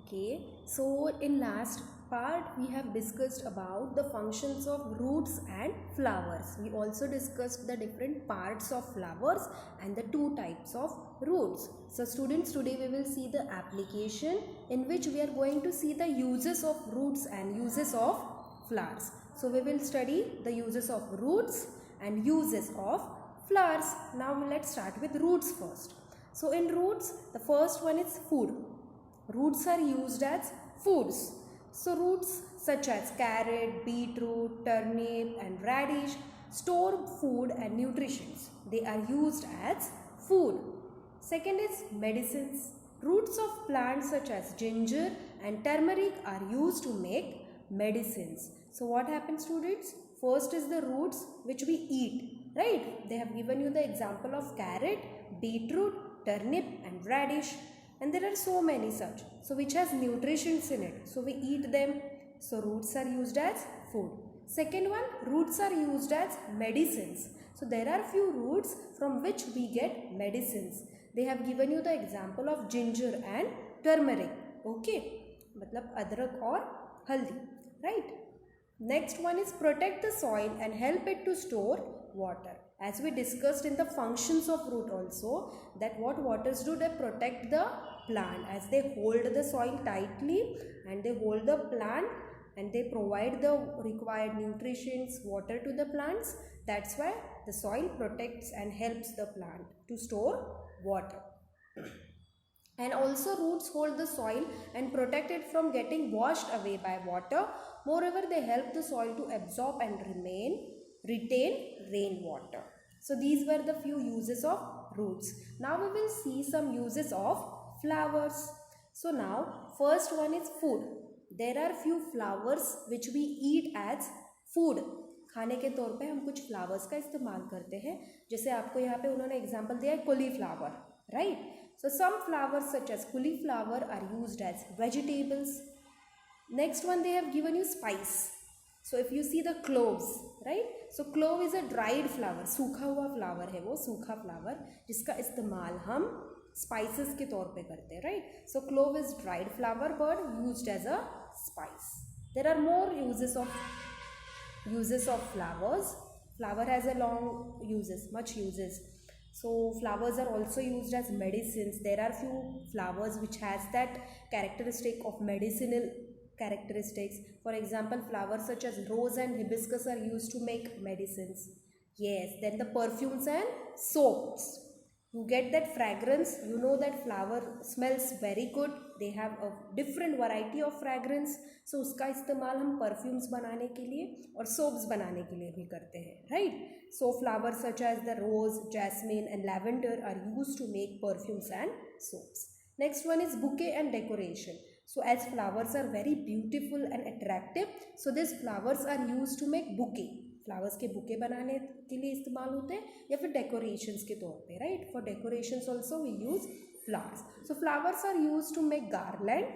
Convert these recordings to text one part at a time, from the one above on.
Okay, so in last part we have discussed about the functions of roots and flowers. We also discussed the different parts of flowers and the two types of roots. So students, today we will see the application in which we are going to see the uses of roots and uses of flowers. So we will study the uses of roots and uses of flowers. Now let's start with roots first. So in roots, the first one is food. Roots are used as foods. So roots such as carrot, beetroot, turnip and radish store food and nutrition. They are used as food. Second is medicines. Roots of plants such as ginger and turmeric are used to make medicines. So what happens, students? First is the roots which we eat, right? They have given you the example of carrot, beetroot, turnip and radish. And there are so many such, so which has nutrients in it, so we eat them. So roots are used as food. Second one, roots are used as medicines. So there are few roots from which we get medicines. They have given you the example of ginger and turmeric. Okay, matlab adrak or haldi, right? Next one is protect the soil and help it to store water. As we discussed in the functions of root also, that what waters do, they protect the plant as they hold the soil tightly and they hold the plant and they provide the required nutrients, water to the plants. That's why the soil protects and helps the plant to store water. And also roots hold the soil and protect it from getting washed away by water. Moreover, they help the soil to absorb and retain rainwater. So these were the few uses of roots. Now we will see some uses of flowers. So now first one is food. There are few flowers which we eat as food. खाने के तौर पे हम कुछ flowers का इस्तेमाल करते हैं. जैसे आपको यहाँ पे उन्होंने एग्जांपल दिया है cauliflower, right? So some flowers such as cauliflower are used as vegetables. Next one, they have given you spice. So if you see the cloves, right? So clove is a dried flower, सूखा हुआ flower है वो, सूखा flower जिसका इस्तेमाल हम spices के तौर पे करते हैं, right? So clove is dried flower but used as a spice. There are more uses of flowers. Flower has a long uses, much uses. So flowers are also used as medicines. There are few flowers which has that characteristic of medicinal characteristics. For example, flowers such as rose and hibiscus are used to make medicines. Yes, then the perfumes and soaps. You get that fragrance, you know that flower smells very good. They have a different variety of fragrance. So उसका इस्तेमाल हम perfumes बनाने के लिए और soaps बनाने के लिए भी करते हैं, right? So flowers such as the rose, jasmine and lavender are used to make perfumes and soaps. Next one is bouquet and decoration. So as flowers are very beautiful and attractive, so these flowers are used to make bouquet. Flowers के bouquet बनाने के लिए इस्तेमाल होते हैं या फिर decorations के तौर पे, right? For decorations also we use flowers. So flowers are use to make garland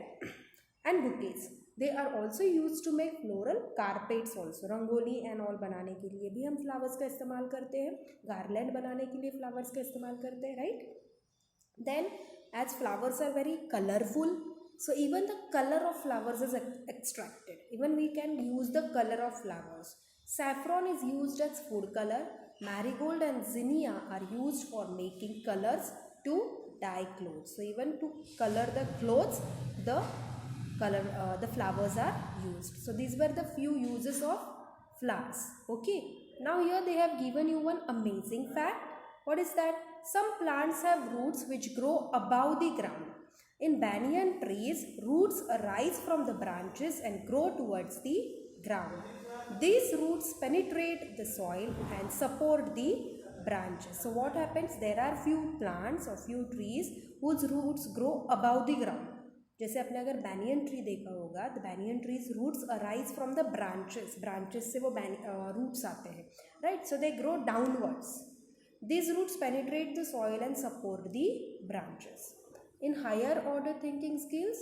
and bouquets. They are also use to make floral carpets also. Rangoli and all बनाने के लिए भी हम फ्लावर्स का इस्तेमाल करते हैं. गार्लैंड बनाने के लिए फ्लावर्स का इस्तेमाल करते हैं, right? Then as flowers are very colourful, so even the color of flowers is extracted. Even we can use the color of flowers. Saffron is used as food color. Marigold and zinnia are used for making colors to dye clothes. So even to color the clothes, the flowers are used. So these were the few uses of flowers. Okay. Now here they have given you one amazing fact. What is that? Some plants have roots which grow above the ground. In banyan trees, roots arise from the branches and grow towards the ground. These roots penetrate the soil and support the branches. So what happens? There are few plants or few trees whose roots grow above the ground. जैसे आपने अगर banyan tree देखा होगा, the banyan trees roots arise from the branches. Branches से वो roots आते हैं, right? So they grow downwards. These roots penetrate the soil and support the branches. In higher order thinking skills,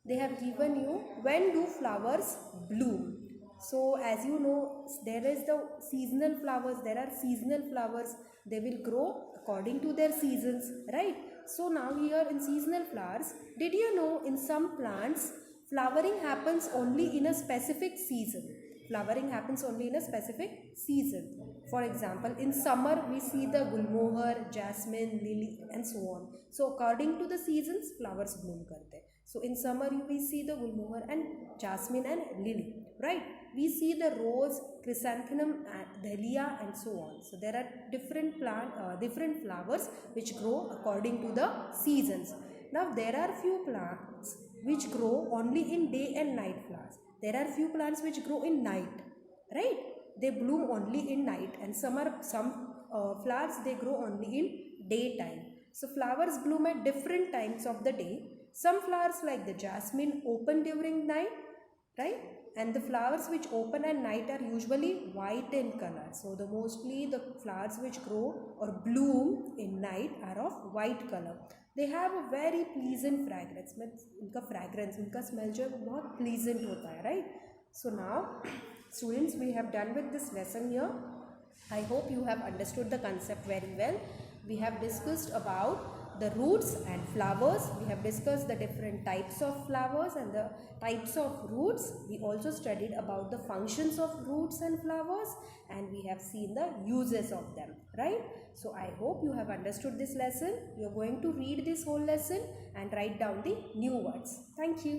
they have given you when do flowers bloom. So as you know, there is the seasonal flowers. There are seasonal flowers. They will grow according to their seasons, right? So now here in seasonal flowers, did you know in some plants flowering happens only in a specific season? Flowering happens only in a specific season. For example, in summer we see the gulmohar, jasmine, lily and so on. So according to the seasons, flowers bloom karte. So in summer we see the gulmohar and jasmine and lily, right? We see the rose, chrysanthemum, dahlia and so on. So there are different different flowers which grow according to the seasons. Now there are few plants which grow only in day and night flowers. There are few plants which grow in night, right? They bloom only in night, and some flowers they grow only in daytime. So flowers bloom at different times of the day. Some flowers like the jasmine open during night, right? And the flowers which open at night are usually white in color. So the mostly the flowers which grow or bloom in night are of white color. They have a very pleasant fragrance. उनका smell जो है बहुत pleasant होता है, right? So now students, we have done with this lesson here. I hope you have understood the concept very well. We have discussed about the roots and flowers. We have discussed the different types of flowers and the types of roots. We also studied about the functions of roots and flowers, and we have seen the uses of them, right? So I hope you have understood this lesson. You are going to read this whole lesson and write down the new words. Thank you.